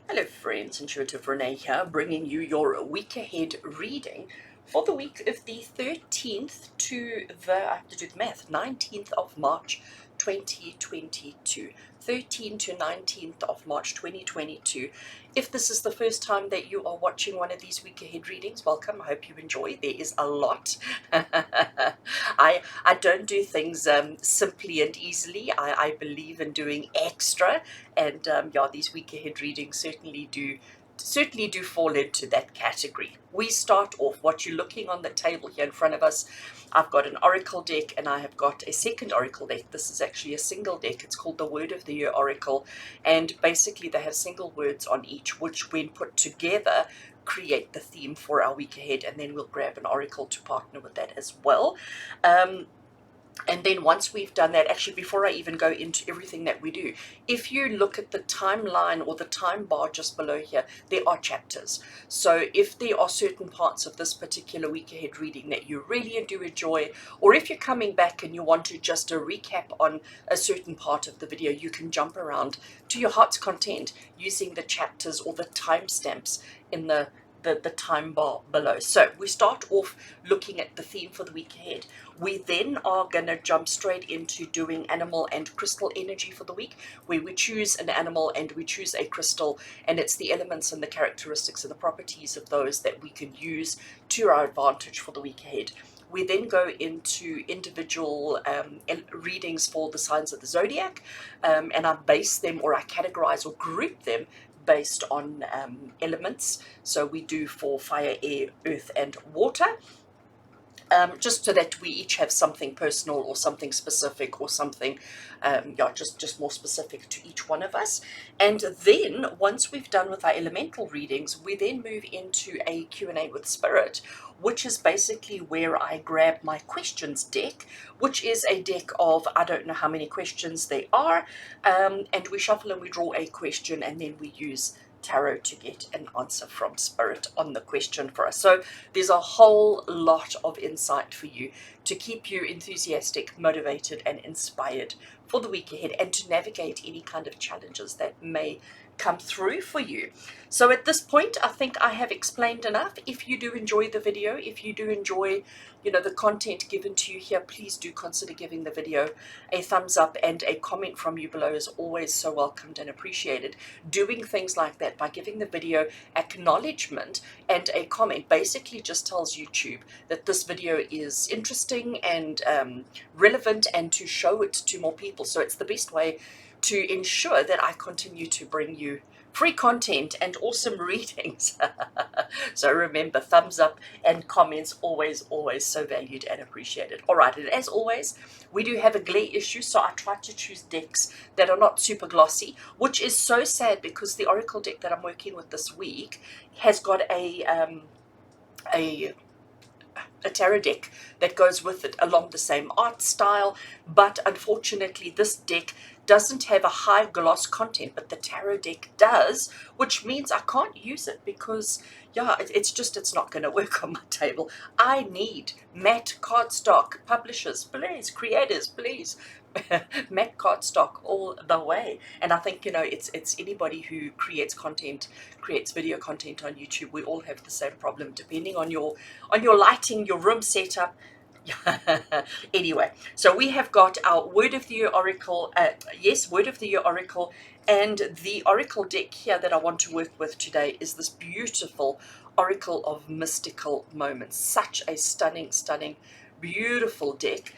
Hello friends, Intuitive Rene here, bringing you your week ahead reading for the week of the 13th to the, I have to do the math, 19th of March 2022. 13th to 19th of March 2022. If this is the first time that you are watching one of these week ahead readings, welcome. I hope you enjoy. There is a lot. I don't do things simply and easily. I believe in doing extra, and yeah, these week ahead readings certainly do fall into that category. We start off, what you're looking on the table here in front of us. I've got an oracle deck and I have got a second oracle deck. This is actually a single deck. It's called the Word of the Year Oracle, and basically they have single words on each, which when put together create the theme for our week ahead, and then we'll grab an oracle to partner with that as well. And then once we've done that, actually before I even go into everything that we do, if you look at the timeline or the time bar just below here, there are chapters. So if there are certain parts of this particular week ahead reading that you really do enjoy, or if you're coming back and you want to just a recap on a certain part of the video, you can jump around to your heart's content using the chapters or the timestamps in the time bar below. So we start off looking at the theme for the week ahead. We then are going to jump straight into doing animal and crystal energy for the week, where we choose an animal and we choose a crystal, and it's the elements and the characteristics and the properties of those that we can use to our advantage for the week ahead. We then go into individual readings for the signs of the zodiac, and I base them, or I categorize or group them based on elements. So we do for fire, air, earth, and water. Just so that we each have something personal or something specific or something, yeah, just more specific to each one of us. And then once we've done with our elemental readings, we then move into a Q&A with Spirit, which is basically where I grab my questions deck, which is a deck of, I don't know how many questions they are, and we shuffle and we draw a question, and then we use tarot to get an answer from Spirit on the question for us. So there's a whole lot of insight for you to keep you enthusiastic, motivated, and inspired for the week ahead, and to navigate any kind of challenges that may come through for you. So at this point, I think I have explained enough. If you do enjoy the video, if you do enjoy, the content given to you here, please do consider giving the video a thumbs up, and a comment from you below is always so welcomed and appreciated. Doing things like that by giving the video acknowledgement and a comment basically just tells YouTube that this video is interesting and relevant, and to show it to more people. So it's the best way to ensure that I continue to bring you free content and awesome readings. So remember, thumbs up and comments, always so valued and appreciated. All right, and as always, we do have a glare issue, so I try to choose decks that are not super glossy, which is so sad because the oracle deck that I'm working with this week has got a tarot deck that goes with it along the same art style, but unfortunately this deck doesn't have a high gloss content, but the tarot deck does, which means I can't use it because, yeah, it's not going to work on my table. I need matte cardstock. Publishers, please. Creators, please. Matte cardstock all the way. And I think, it's anybody who creates video content on YouTube. We all have the same problem, depending on your lighting, your room setup. Anyway, so we have got our Word of the Year Oracle, Word of the Year Oracle, and the Oracle deck here that I want to work with today is this beautiful Oracle of Mystical Moments. Such a stunning, beautiful deck,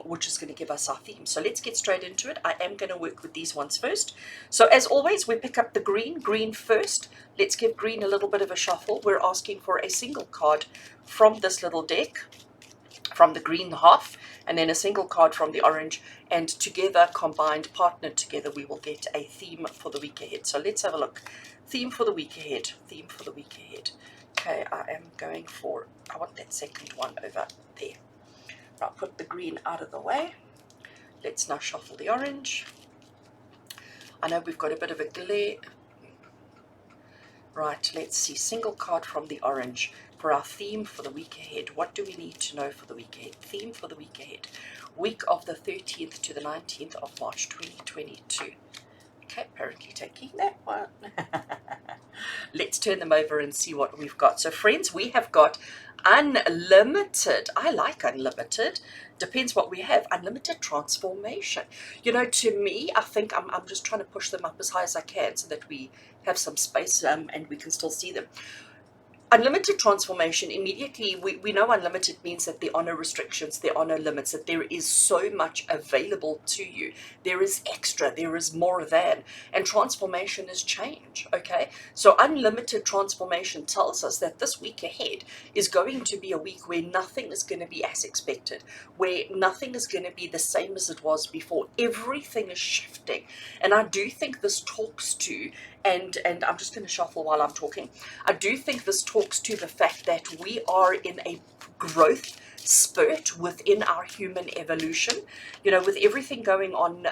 which is going to give us our theme. So let's get straight into it. I am going to work with these ones first. So as always, we pick up the green first. Let's give green a little bit of a shuffle. We're asking for a single card from this little deck, from the green half, and then a single card from the orange, and together, combined, partnered together, we will get a theme for the week ahead. So let's have a look. Theme for the week ahead. Okay, I want that second one over there. I'll put the green out of the way. Let's now shuffle the orange. I know we've got a bit of a glare. Right, let's see. Single card from the orange for our theme for the week ahead. What do we need to know for the week ahead? Theme for the week ahead. Week of the 13th to the 19th of March 2022. Okay, apparently taking that one. let's turn them over and see what we've got. So friends, we have got unlimited. I like unlimited. Depends what we have. Unlimited transformation. You know, to me, I think I'm just trying to push them up as high as I can so that we have some space and we can still see them. Unlimited transformation, immediately we know unlimited means that there are no restrictions, there are no limits, that there is so much available to you. There is extra, there is more than, and transformation is change, okay? So unlimited transformation tells us that this week ahead is going to be a week where nothing is going to be as expected, where nothing is going to be the same as it was before. Everything is shifting, and I do think this talks to, and I'm just going to shuffle while I'm talking. I do think this talks to the fact that we are in a growth spurt within our human evolution. You know, with everything going on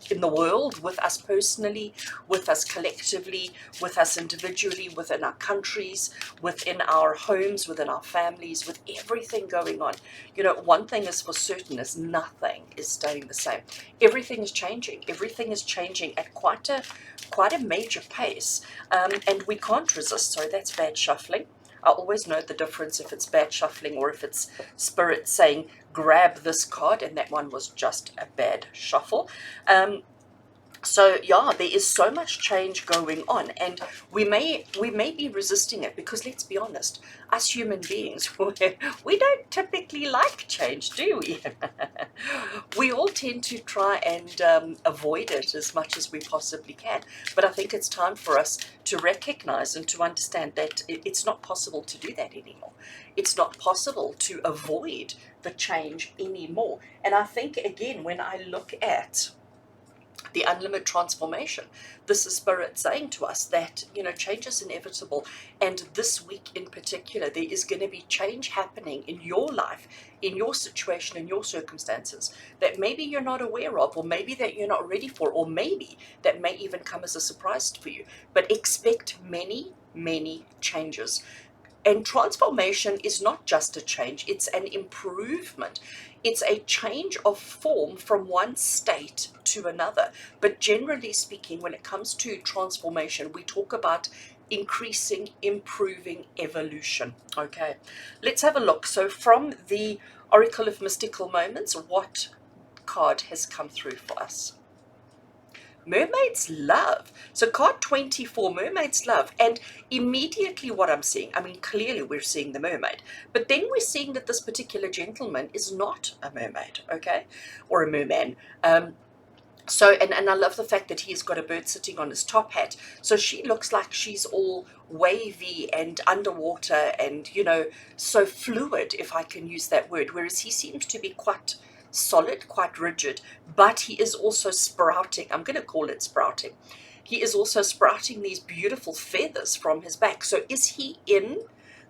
in the world, with us personally, with us collectively, with us individually, within our countries, within our homes, within our families, with everything going on. You know, one thing is for certain is nothing is staying the same. Everything is changing. Everything is changing at quite a major pace, and we can't resist. So that's bad shuffling. I always know the difference if it's bad shuffling or if it's spirit saying grab this card, and that one was just a bad shuffle. So yeah, there is so much change going on, and we may be resisting it because, let's be honest, us human beings, we don't typically like change, do we? We all tend to try and avoid it as much as we possibly can. But I think it's time for us to recognize and to understand that it's not possible to do that anymore. It's not possible to avoid the change anymore. And I think, again, when I look at the unlimited transformation, this is spirit saying to us that, you know, change is inevitable, and this week in particular there is going to be change happening in your life, in your situation, in your circumstances, that maybe you're not aware of, or maybe that you're not ready for, or maybe that may even come as a surprise for you. But expect many changes. And transformation is not just a change, it's an improvement. It's a change of form from one state to another. But generally speaking, when it comes to transformation, we talk about increasing, improving, evolution. Okay, let's have a look. So from the Oracle of Mystical Moments, what card has come through for us? Mermaid's Love. So card 24, Mermaid's Love. And immediately what I'm seeing, I mean, clearly we're seeing the mermaid, but then we're seeing that this particular gentleman is not a mermaid, okay, or a merman. So, and I love the fact that he's got a bird sitting on his top hat. So she looks like she's all wavy and underwater and, you know, so fluid, if I can use that word, whereas he seems to be quite solid, quite rigid, but he is also sprouting. I'm going to call it sprouting. He is also sprouting these beautiful feathers from his back. So is he in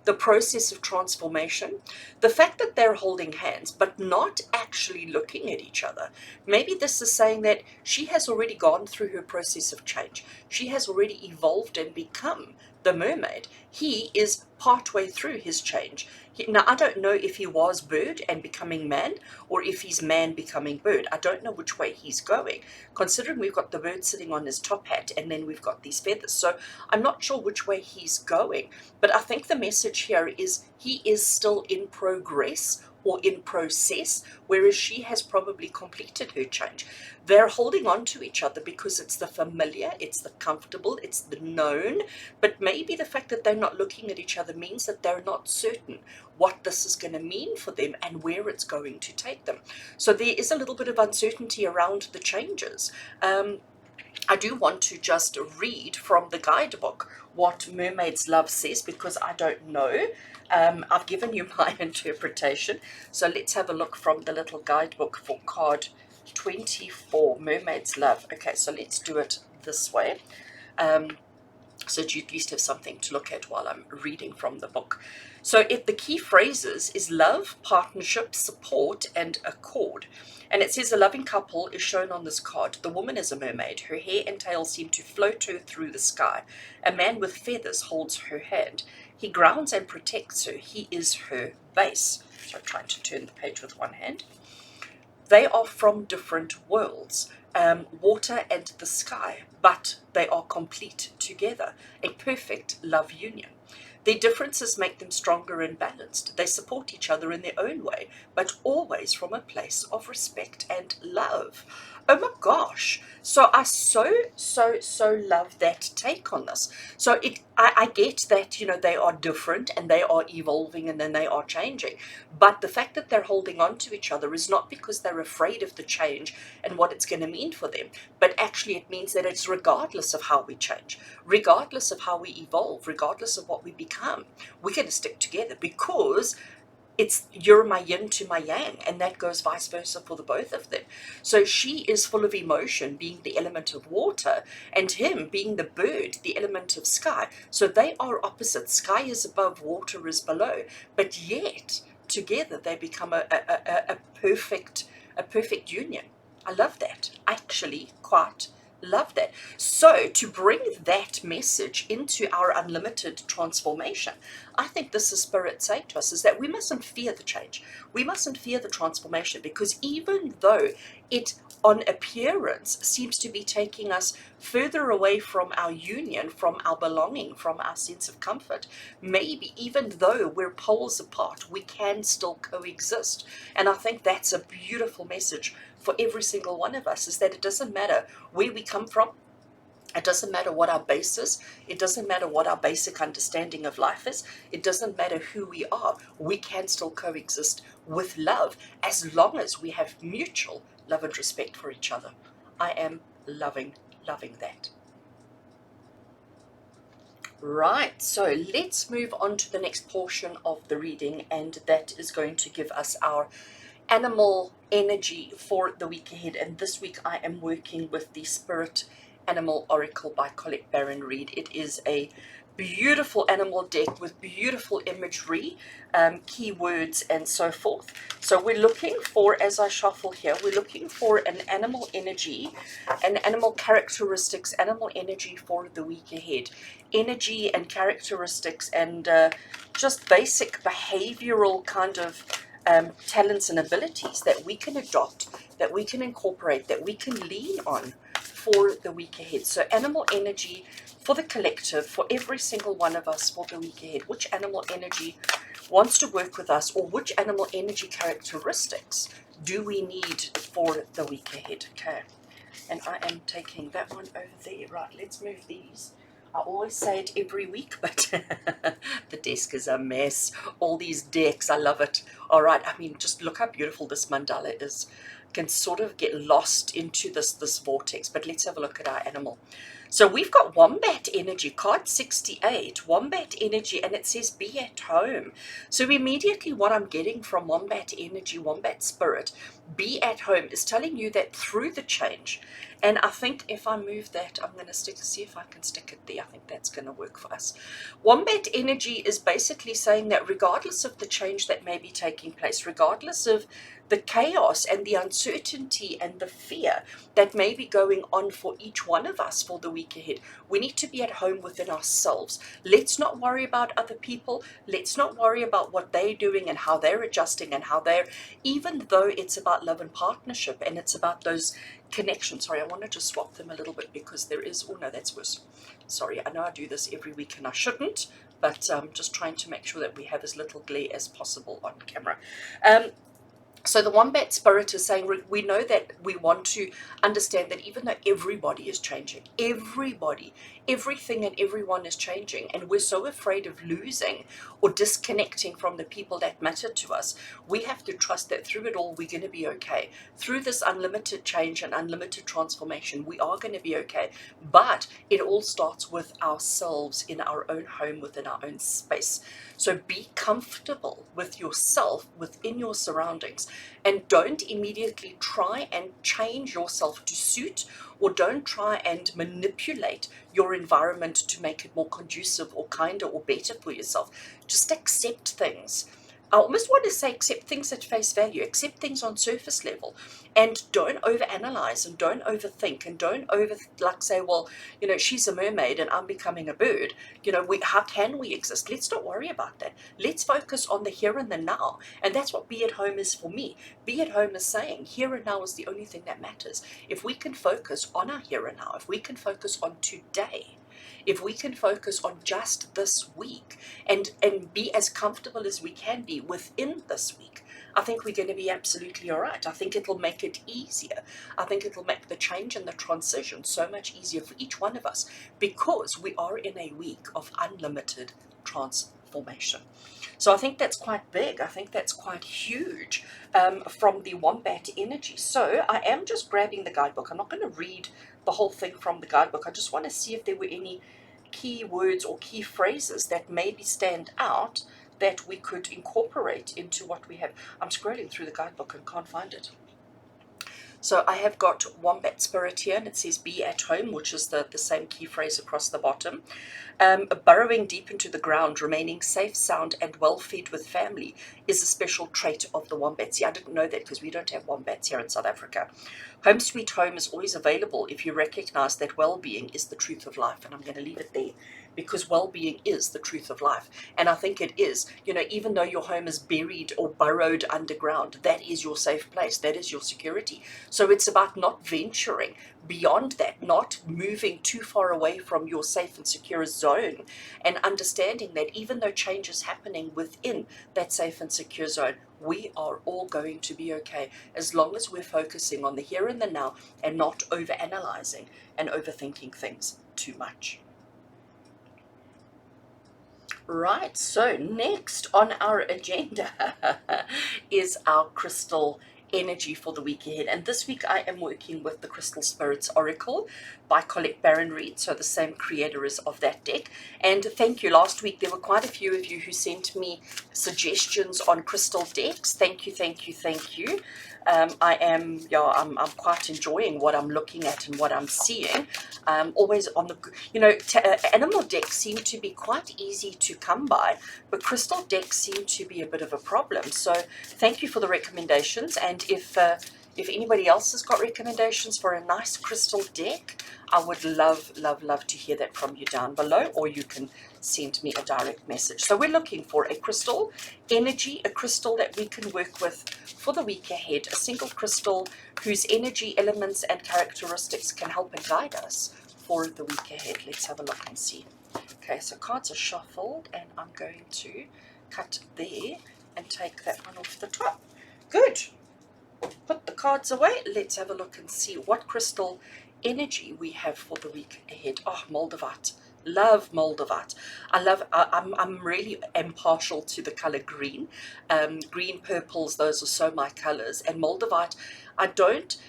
the process of transformation? The fact that they're holding hands but not actually looking at each other, maybe this is saying that she has already gone through her process of change. She has already evolved and become the mermaid. He is partway through his change. Now, I don't know if he was bird and becoming man, or if he's man becoming bird. I don't know which way he's going, considering we've got the bird sitting on his top hat and then we've got these feathers. So I'm not sure which way he's going, but I think the message here is he is still in progress or in process, whereas she has probably completed her change. They're holding on to each other because it's the familiar, it's the comfortable, it's the known, but maybe the fact that they're not looking at each other means that they're not certain what this is going to mean for them and where it's going to take them. So there is a little bit of uncertainty around the changes. I do want to just read from the guidebook what Mermaid's Love says, because I don't know. I've given you my interpretation. So let's have a look from the little guidebook for card 24, Mermaid's Love. Okay, so let's do it this way. So that you at least have something to look at while I'm reading from the book. So the key phrases is love, partnership, support, and accord. And it says a loving couple is shown on this card. The woman is a mermaid. Her hair and tail seem to float her through the sky. A man with feathers holds her hand. He grounds and protects her. He is her base. So I'm trying to turn the page with one hand. They are from different worlds, water and the sky, but they are complete together, a perfect love union. Their differences make them stronger and balanced. They support each other in their own way, but always from a place of respect and love. Oh my gosh. So I so love that take on this. So I get that, they are different and they are evolving and then they are changing. But the fact that they're holding on to each other is not because they're afraid of the change and what it's going to mean for them, but actually it means that it's regardless of how we change, regardless of how we evolve, regardless of what we become, we're going to stick together because it's you're my yin to my yang, and that goes vice versa for the both of them. So she is full of emotion, being the element of water, and him being the bird, the element of sky. So they are opposites. Sky is above, water is below, but yet together they become a perfect union. I love that. I actually quite love that. So to bring that message into our unlimited transformation, I think this is Spirit saying to us is that we mustn't fear the change. We mustn't fear the transformation, because even though it on appearance seems to be taking us further away from our union, from our belonging, from our sense of comfort, maybe even though we're poles apart, we can still coexist. And I think that's a beautiful message for every single one of us, is that it doesn't matter where we come from. It doesn't matter what our base is. It doesn't matter what our basic understanding of life is. It doesn't matter who we are. We can still coexist with love as long as we have mutual love and respect for each other. I am loving that. Right, so let's move on to the next portion of the reading, and that is going to give us our animal energy for the week ahead. And this week I am working with the Spirit Animal Oracle by Colette Baron Reid. It is a beautiful animal deck with beautiful imagery, keywords and so forth. So we're looking for, as I shuffle here, we're looking for an animal energy, an animal characteristics, animal energy for the week ahead. Energy and characteristics and just basic behavioral kind of talents and abilities that we can adopt, that we can incorporate, that we can lean on for the week ahead. So animal energy for the collective, for every single one of us for the week ahead. Which animal energy wants to work with us, or which animal energy characteristics do we need for the week ahead? Okay, and I am taking that one over there. Right, let's move these. I always say it every week, but the desk is a mess. All these decks, I love it. All right, I mean, just look how beautiful this mandala is. Can sort of get lost into this vortex, but let's have a look at our animal. So we've got Wombat Energy, card 68, Wombat Energy, and it says be at home. So immediately what I'm getting from Wombat Energy, Wombat Spirit, be at home, is telling you that through the change, and I think if I move that, I'm going to see if I can stick it there. I think that's going to work for us. Wombat Energy is basically saying that regardless of the change that may be taking place, regardless of the chaos and the uncertainty and the fear that may be going on for each one of us for the week ahead, we need to be at home within ourselves. Let's not worry about other people. Let's not worry about what they're doing and how they're adjusting and how they're, even though it's about love and partnership and it's about those connections. Sorry, I want to just swap them a little bit because there is, oh no, that's worse. Sorry, I know I do this every week and I shouldn't, but just trying to make sure that we have as little glare as possible on camera. So the Wombat Spirit is saying we know that we want to understand that even though everybody is changing, everybody, everything and everyone is changing, and we're so afraid of losing or disconnecting from the people that matter to us, we have to trust that through it all we're going to be okay. Through this unlimited change and unlimited transformation, we are going to be okay. But it all starts with ourselves in our own home, within our own space. So be comfortable with yourself, within your surroundings, and don't immediately try and change yourself to suit, or don't try and manipulate your environment to make it more conducive or kinder or better for yourself. Just accept things. I almost want to say accept things at face value, accept things on surface level, and don't overanalyze and don't overthink and don't like say, well, you know, she's a mermaid and I'm becoming a bird. You know, how can we exist? Let's not worry about that. Let's focus on the here and the now. And that's what be at home is for me. Be at home is saying here and now is the only thing that matters. If we can focus on our here and now, if we can focus on today, if we can focus on just this week and be as comfortable as we can be within this week, I think we're going to be absolutely all right. I think it'll make it easier. I think it'll make the change and the transition so much easier for each one of us because we are in a week of unlimited transformation. So I think that's quite big. I think that's quite huge from the wombat energy. So I am just grabbing the guidebook. I'm not going to read the whole thing from the guidebook. I just want to see if there were any key words or key phrases that maybe stand out that we could incorporate into what we have. I'm scrolling through the guidebook and can't find it. So I have got wombat spirit here, and it says be at home, which is the same key phrase across the bottom. Burrowing deep into the ground, remaining safe, sound, and well-fed with family is a special trait of the wombats. Yeah, I didn't know that because we don't have wombats here in South Africa. Home sweet home is always available if you recognize that well-being is the truth of life. And I'm going to leave it there because well-being is the truth of life. And I think it is, you know, even though your home is buried or burrowed underground, that is your safe place. That is your security. So it's about not venturing beyond that, not moving too far away from your safe and secure zone, and understanding that even though change is happening within that safe and secure zone, we are all going to be okay as long as we're focusing on the here and the now and not overanalyzing and overthinking things too much. Right, so next on our agenda is our crystal energy for the week ahead. And this week I am working with the Crystal Spirits Oracle by Colette Baron Reid, so the same creator is of that deck. And thank you. Last week there were quite a few of you who sent me suggestions on crystal decks. Thank you, thank you, thank you. I'm quite enjoying what I'm looking at and what I'm seeing. Always on the, you know, animal decks seem to be quite easy to come by, but crystal decks seem to be a bit of a problem. So thank you for the recommendations. And if anybody else has got recommendations for a nice crystal deck, I would love, love, love to hear that from you down below, or you can send me a direct message. So we're looking for a crystal energy, a crystal that we can work with for the week ahead, a single crystal whose energy, elements, and characteristics can help and guide us for the week ahead. Let's have a look and see. Okay, so cards are shuffled, and I'm going to cut there and take that one off the top. Good. Put the cards away. Let's have a look and see what crystal energy we have for the week ahead. Oh, Moldavite. Love Moldavite. I'm really partial to the color green. Green, purples, those are so my colors. And Moldavite,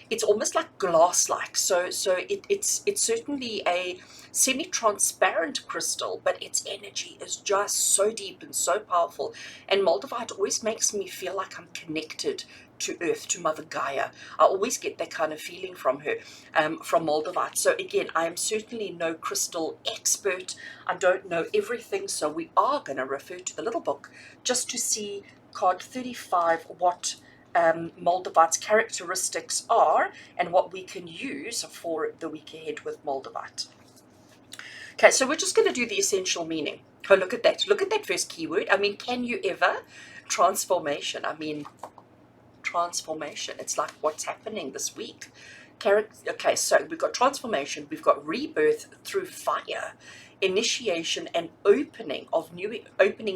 it's almost like glass-like. So it's certainly a semi-transparent crystal, but its energy is just so deep and so powerful. And Moldavite always makes me feel like I'm connected to Earth, to Mother Gaia. I always get that kind of feeling from her, from Moldavite. So again, I am certainly no crystal expert. I don't know everything, so we are going to refer to the little book just to see card 35, what Moldavite's characteristics are and what we can use for the week ahead with Moldavite. Okay, so we're just going to do the essential meaning. Oh, look at that. Look at that first keyword. I mean, can you ever? Transformation. I mean, transformation. It's like what's happening this week. Okay, so we've got transformation, we've got rebirth through fire, initiation and opening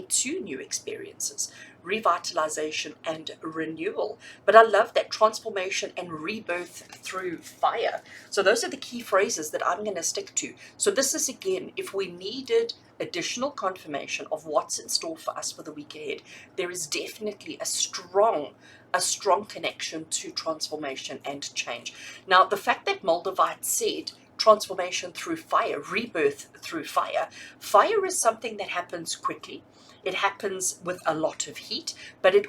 to new experiences, revitalization and renewal. But I love that, transformation and rebirth through fire. So those are the key phrases that I'm going to stick to. So this is, again, if we needed additional confirmation of what's in store for us for the week ahead, there is definitely a strong connection to transformation and change. Now, the fact that Moldavite said transformation through fire, rebirth through fire, fire is something that happens quickly. It happens with a lot of heat, but it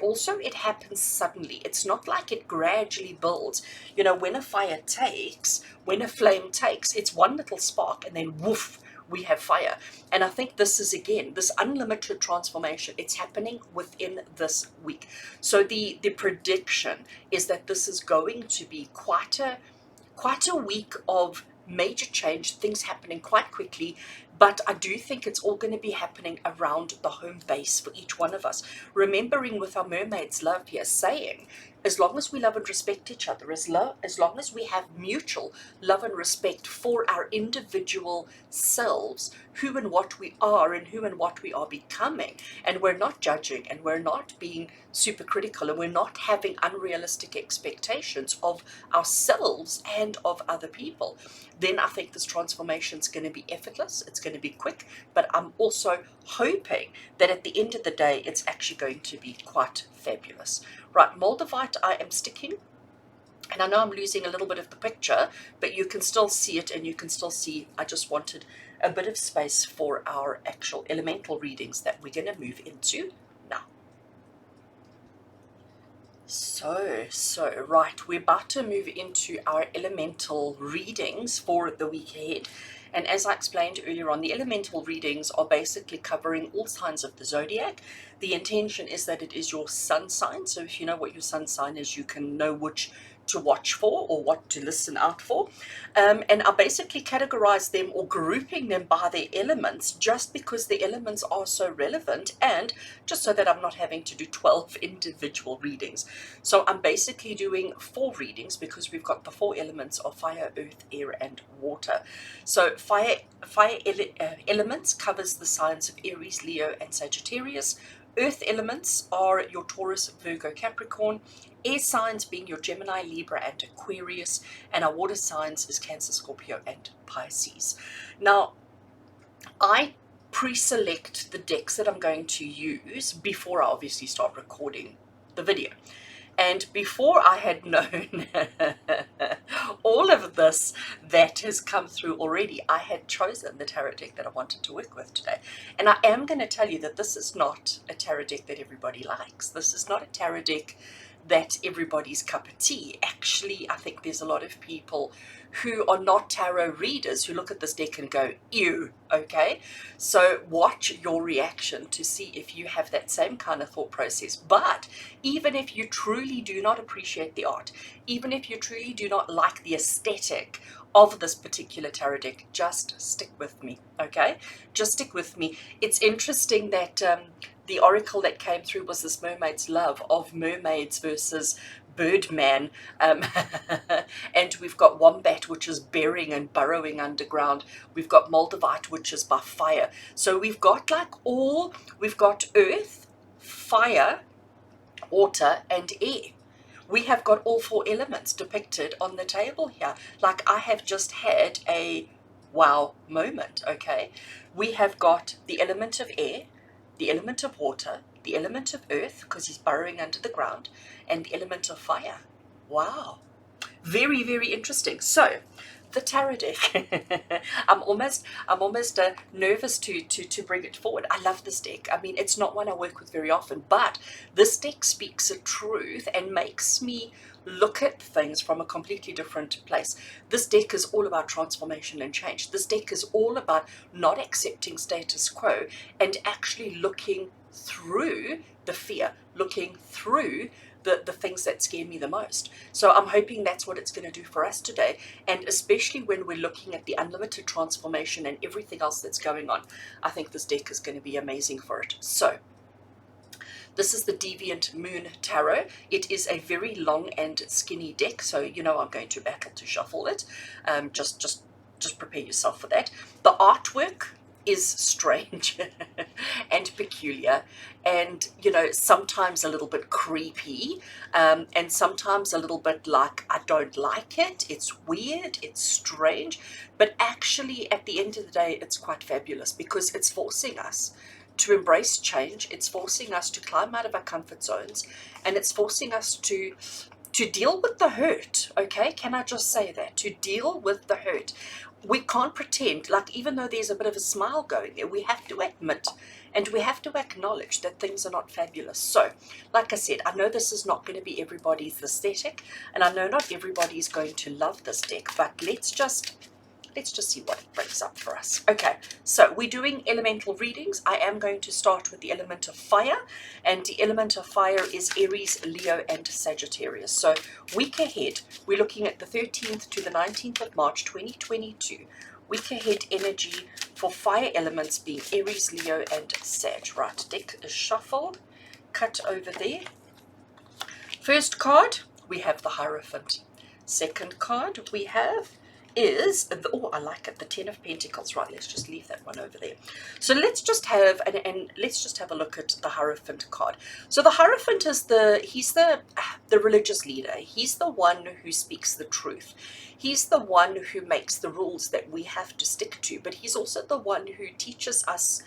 happens suddenly. It's not like it gradually builds. You know, when a flame takes, it's one little spark and then woof, we have fire. And I think this is, again, this unlimited transformation, it's happening within this week. So the prediction is that this is going to be quite a week of major change, things happening quite quickly. But I do think it's all going to be happening around the home base for each one of us. Remembering with our mermaid's love here, saying, as long as we love and respect each other, as long as we have mutual love and respect for our individual selves, who and what we are and who and what we are becoming, and we're not judging and we're not being super critical and we're not having unrealistic expectations of ourselves and of other people, then I think this transformation is going to be effortless, it's going to be quick, but I'm also hoping that at the end of the day, it's actually going to be quite fabulous. Right, Moldavite I am sticking, and I know I'm losing a little bit of the picture, but you can still see it, and you can still see I just wanted a bit of space for our actual elemental readings that we're going to move into now. So, right, we're about to move into our elemental readings for the week ahead. And as I explained earlier on, the elemental readings are basically covering all signs of the zodiac. The intention is that it is your sun sign. So if you know what your sun sign is, you can know which to watch for or what to listen out for. And I basically categorize them or grouping them by their elements just because the elements are so relevant, and just so that I'm not having to do 12 individual readings. So I'm basically doing 4 readings because we've got the 4 elements of fire, earth, air, and water. So fire elements covers the signs of Aries, Leo, and Sagittarius. Earth elements are your Taurus, Virgo, Capricorn. Air signs being your Gemini, Libra, and Aquarius. And our water signs is Cancer, Scorpio, and Pisces. Now, I pre-select the decks that I'm going to use before I obviously start recording the video. And before I had known all of this that has come through already, I had chosen the tarot deck that I wanted to work with today. And I am going to tell you that this is not a tarot deck that everybody likes. This is not a tarot deck that everybody's cup of tea. Actually, I think there's a lot of people who are not tarot readers who look at this deck and go, ew, okay? So watch your reaction to see if you have that same kind of thought process. But even if you truly do not appreciate the art, even if you truly do not like the aesthetic of this particular tarot deck, just stick with me, okay? Just stick with me. It's interesting that the oracle that came through was this mermaid's love of mermaids versus Birdman, and we've got Wombat, which is burying and burrowing underground. We've got Moldavite, which is by fire. So we've got we've got earth, fire, water, and air. We have got all 4 elements depicted on the table here. Like, I have just had a wow moment, okay? We have got the element of air, the element of water, the element of earth, because he's burrowing under the ground, and the element of fire. Wow. Very, very interesting. So, the tarot deck. I'm almost nervous to bring it forward. I love this deck. I mean, it's not one I work with very often, but this deck speaks a truth and makes me look at things from a completely different place. This deck is all about transformation and change. This deck is all about not accepting status quo and actually looking through the fear, looking through the things that scare me the most. So I'm hoping that's what it's going to do for us today, and especially when we're looking at the unlimited transformation and everything else that's going on, I think this deck is going to be amazing for it. So this is the Deviant Moon Tarot. It is a very long and skinny deck, so you know I'm going to battle to shuffle it. Just prepare yourself for that. The artwork is strange and peculiar, and you know, sometimes a little bit creepy, and sometimes a little bit like, I don't like it, it's weird, it's strange, but actually at the end of the day it's quite fabulous because it's forcing us to embrace change, it's forcing us to climb out of our comfort zones, and it's forcing us to deal with the hurt, okay? Can I just say that? To deal with the hurt. We can't pretend, like, even though there's a bit of a smile going there, we have to admit and we have to acknowledge that things are not fabulous. So, like I said, I know this is not going to be everybody's aesthetic, and I know not everybody's going to love this deck, but let's just let's just see what it brings up for us. Okay, so we're doing elemental readings. I am going to start with the element of fire, and the element of fire is Aries, Leo, and Sagittarius. So week ahead, we're looking at the 13th to the 19th of March 2022. Week ahead energy for fire elements being Aries, Leo, and Sag. Right, deck is shuffled, cut over there. First card, we have the Hierophant. Second card we have is, oh, I like it, the Ten of Pentacles. Right, let's just leave that one over there. So let's just have, and let's just have a look at the Hierophant card. So the Hierophant is he's the religious leader. He's the one who speaks the truth. He's the one who makes the rules that we have to stick to, but he's also the one who teaches us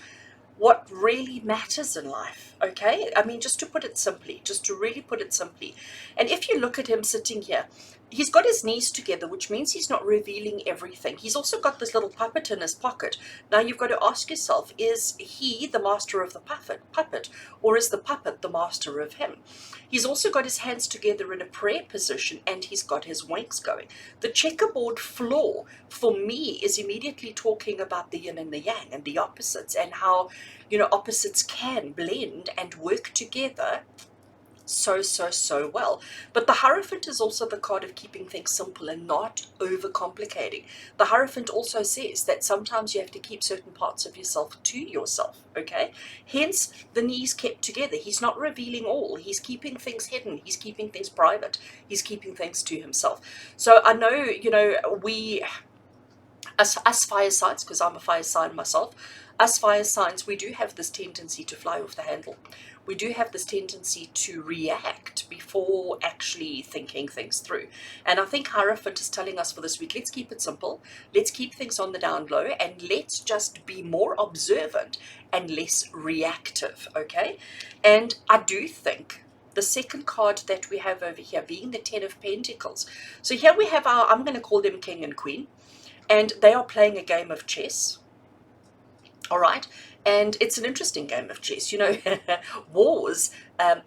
what really matters in life, okay? I mean, just to put it simply, just to really put it simply. And if you look at him sitting here, he's got his knees together, which means he's not revealing everything. He's also got this little puppet in his pocket. Now you've got to ask yourself, is he the master of the puppet, or is the puppet the master of him? He's also got his hands together in a prayer position, and he's got his wings going. The checkerboard floor, for me, is immediately talking about the yin and the yang and the opposites, and how, you know, opposites can blend and work together so well. But the Hierophant is also the card of keeping things simple and not overcomplicating. The Hierophant also says that sometimes you have to keep certain parts of yourself to yourself, okay? Hence the knees kept together. He's not revealing all. He's keeping things hidden. He's keeping things private. He's keeping things to himself. So I know, you know, us fire signs, because I'm a fire sign myself, us fire signs, we do have this tendency to fly off the handle. We do have this tendency to react before actually thinking things through. And I think Hierophant is telling us for this week, let's keep it simple, let's keep things on the down low, and let's just be more observant and less reactive, okay? And I do think the second card that we have over here being the Ten of Pentacles. So here we have our, I'm going to call them King and Queen, and they are playing a game of chess. All right, and it's an interesting game of chess. You know, wars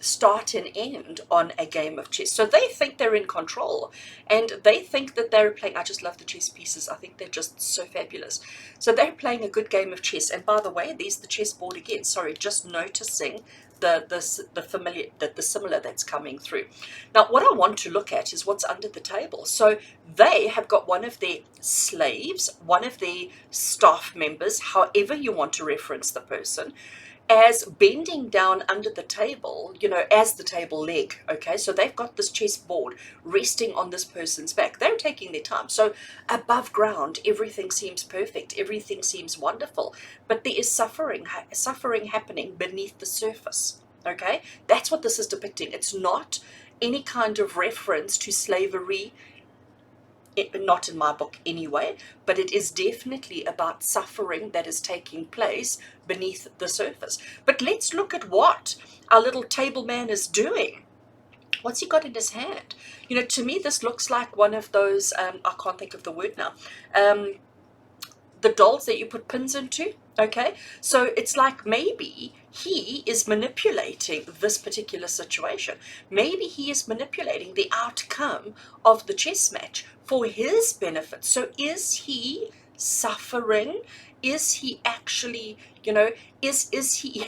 start and end on a game of chess. So they think they're in control, and they think that they're playing. I just love the chess pieces. I think they're just so fabulous. So they're playing a good game of chess. And by the way, there's the chessboard again. Sorry, just noticing the similar that's coming through. Now, what I want to look at is what's under the table. So they have got one of their slaves, one of their staff members, however you want to reference the person, as bending down under the table, you know, as the table leg, okay? So they've got this chessboard resting on this person's back. They're taking their time. So above ground, everything seems perfect. Everything seems wonderful. But there is suffering happening beneath the surface, okay? That's what this is depicting. It's not any kind of reference to slavery, not in my book anyway, but it is definitely about suffering that is taking place beneath the surface. But let's look at what our little table man is doing. What's he got in his hand? You know, to me, this looks like one of those, I can't think of the word now, the dolls that you put pins into, okay? So it's like maybe he is manipulating this particular situation. Maybe he is manipulating the outcome of the chess match for his benefit. So is he suffering? Is he actually, you know, is he,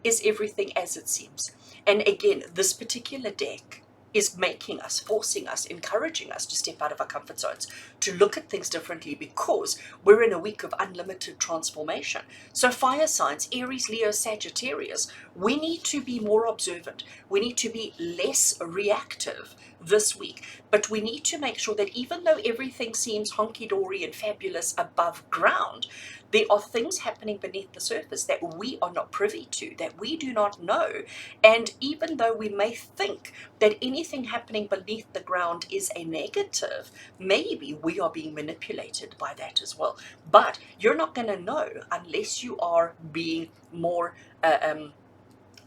is everything as it seems? And again, this particular deck is making us, forcing us, encouraging us to step out of our comfort zones, to look at things differently, because we're in a week of unlimited transformation. So fire signs, Aries, Leo, Sagittarius, we need to be more observant. We need to be less reactive this week, but we need to make sure that even though everything seems honky-dory and fabulous above ground, there are things happening beneath the surface that we are not privy to, that we do not know. And even though we may think that anything happening beneath the ground is a negative, maybe we are being manipulated by that as well. But you're not going to know unless you are being more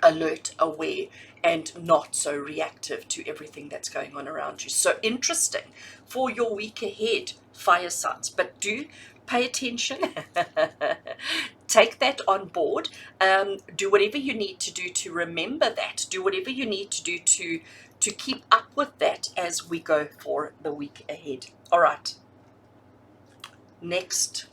alert, aware, and not so reactive to everything that's going on around you. So interesting for your week ahead, fire signs. But do pay attention. Take that on board. Do whatever you need to do to remember that. Do whatever you need to do to keep up with that as we go for the week ahead. All right. Next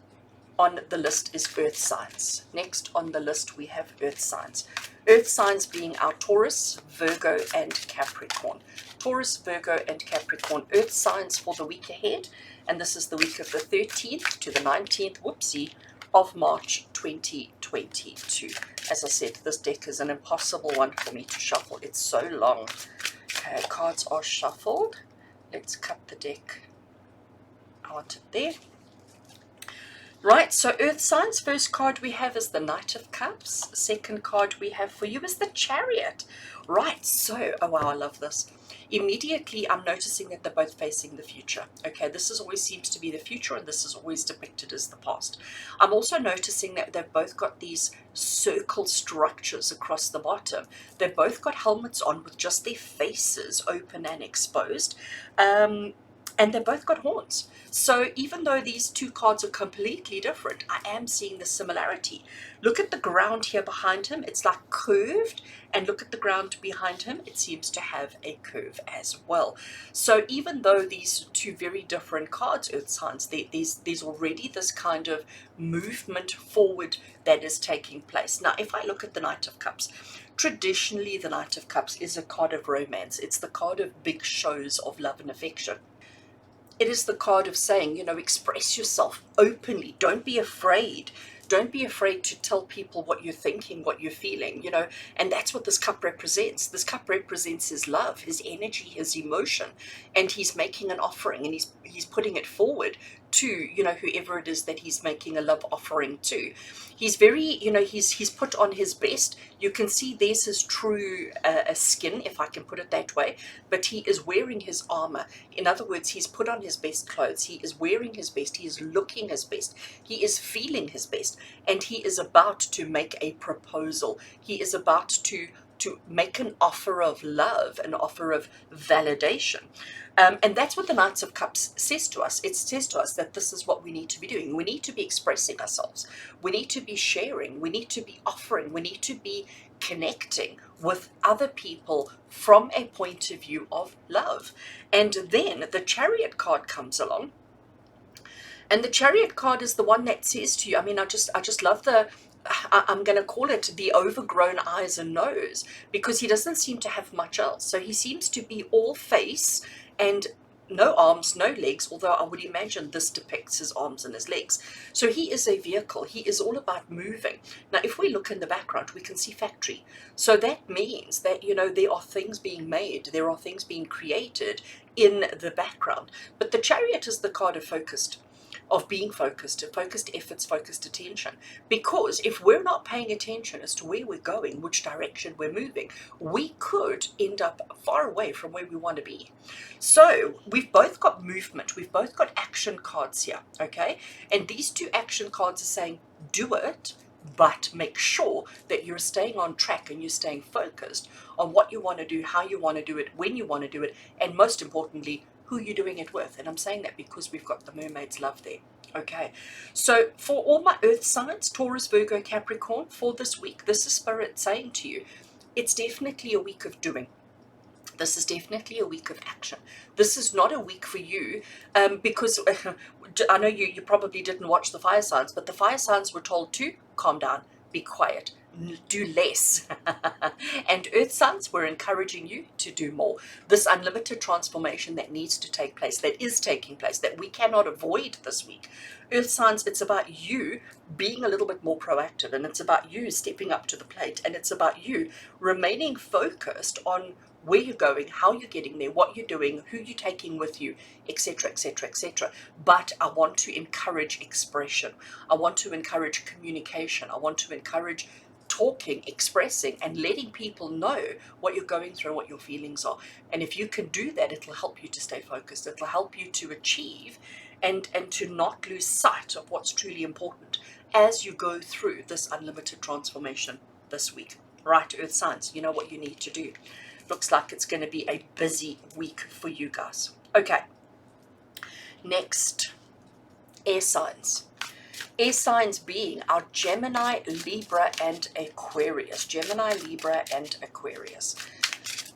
on the list is earth signs. Next on the list we have earth signs. Earth signs being our Taurus, Virgo, and Capricorn. Taurus, Virgo, and Capricorn earth signs for the week ahead. And this is the week of the 13th to the 19th, of March 2022. As I said, this deck is an impossible one for me to shuffle. It's so long. Okay, cards are shuffled. Let's cut the deck out there. Right, so earth signs, first card we have is the Knight of Cups. Second card we have for you is the Chariot. Right, so, oh wow, I love this. Immediately, I'm noticing that they're both facing the future. Okay, this is always seems to be the future, and this is always depicted as the past. I'm also noticing that they've both got these circle structures across the bottom. They've both got helmets on with just their faces open and exposed. And they've both got horns. So even though these two cards are completely different, I am seeing the similarity. Look at the ground here behind him. It's like curved. And look at the ground behind him. It seems to have a curve as well. So even though these are two very different cards, earth signs, there's already this kind of movement forward that is taking place. Now, if I look at the Knight of Cups, traditionally the Knight of Cups is a card of romance. It's the card of big shows of love and affection. It is the card of saying, you know, express yourself openly. Don't be afraid. Don't be afraid to tell people what you're thinking, what you're feeling, you know, and that's what this cup represents. This cup represents his love, his energy, his emotion, and he's making an offering, and he's putting it forward to, you know, whoever it is that he's making a love offering to. He's very, you know, he's put on his best. You can see there's his true skin, if I can put it that way, but he is wearing his armor. In other words, he's put on his best clothes. He is wearing his best. He is looking his best. He is feeling his best, and he is about to make a proposal. He is about to make an offer of love, an offer of validation. And that's what the Knights of Cups says to us. It says to us that this is what we need to be doing. We need to be expressing ourselves. We need to be sharing. We need to be offering. We need to be connecting with other people from a point of view of love. And then the Chariot card comes along. And the Chariot card is the one that says to you, I mean, I just love I'm going to call it the overgrown eyes and nose, because he doesn't seem to have much else. So he seems to be all face and no arms, no legs, although I would imagine this depicts his arms and his legs. So he is a vehicle. He is all about moving. Now, if we look in the background, we can see factory. So that means that, you know, there are things being made. There are things being created in the background. But the Chariot is the card of being focused efforts, focused attention. Because if we're not paying attention as to where we're going, which direction we're moving, we could end up far away from where we want to be. So we've both got movement, we've both got action cards here, okay? And these two action cards are saying, do it, but make sure that you're staying on track and you're staying focused on what you want to do, how you want to do it, when you want to do it, and most importantly, who you're doing it with. And I'm saying that because we've got the mermaid's love there. Okay, so for all my earth signs, Taurus, Virgo, Capricorn, for this week, this is Spirit saying to you, it's definitely a week of doing. This is definitely a week of action. This is not a week for you because I know you probably didn't watch the fire signs, but the fire signs were told to calm down, be quiet, do less. And earth signs were encouraging you to do more. This unlimited transformation that needs to take place, that is taking place, that we cannot avoid this week. Earth signs, it's about you being a little bit more proactive, and it's about you stepping up to the plate, and it's about you remaining focused on where you're going, how you're getting there, what you're doing, who you're taking with you, etc., etc., etc. But I want to encourage expression. I want to encourage communication. I want to encourage talking, expressing, and letting people know what you're going through, what your feelings are. And if you can do that, it'll help you to stay focused. It'll help you to achieve and to not lose sight of what's truly important as you go through this unlimited transformation this week. Right, earth signs, you know what you need to do. Looks like it's going to be a busy week for you guys. Okay, next, air signs. Air signs being our Gemini, Libra, and Aquarius. Gemini, Libra, and Aquarius.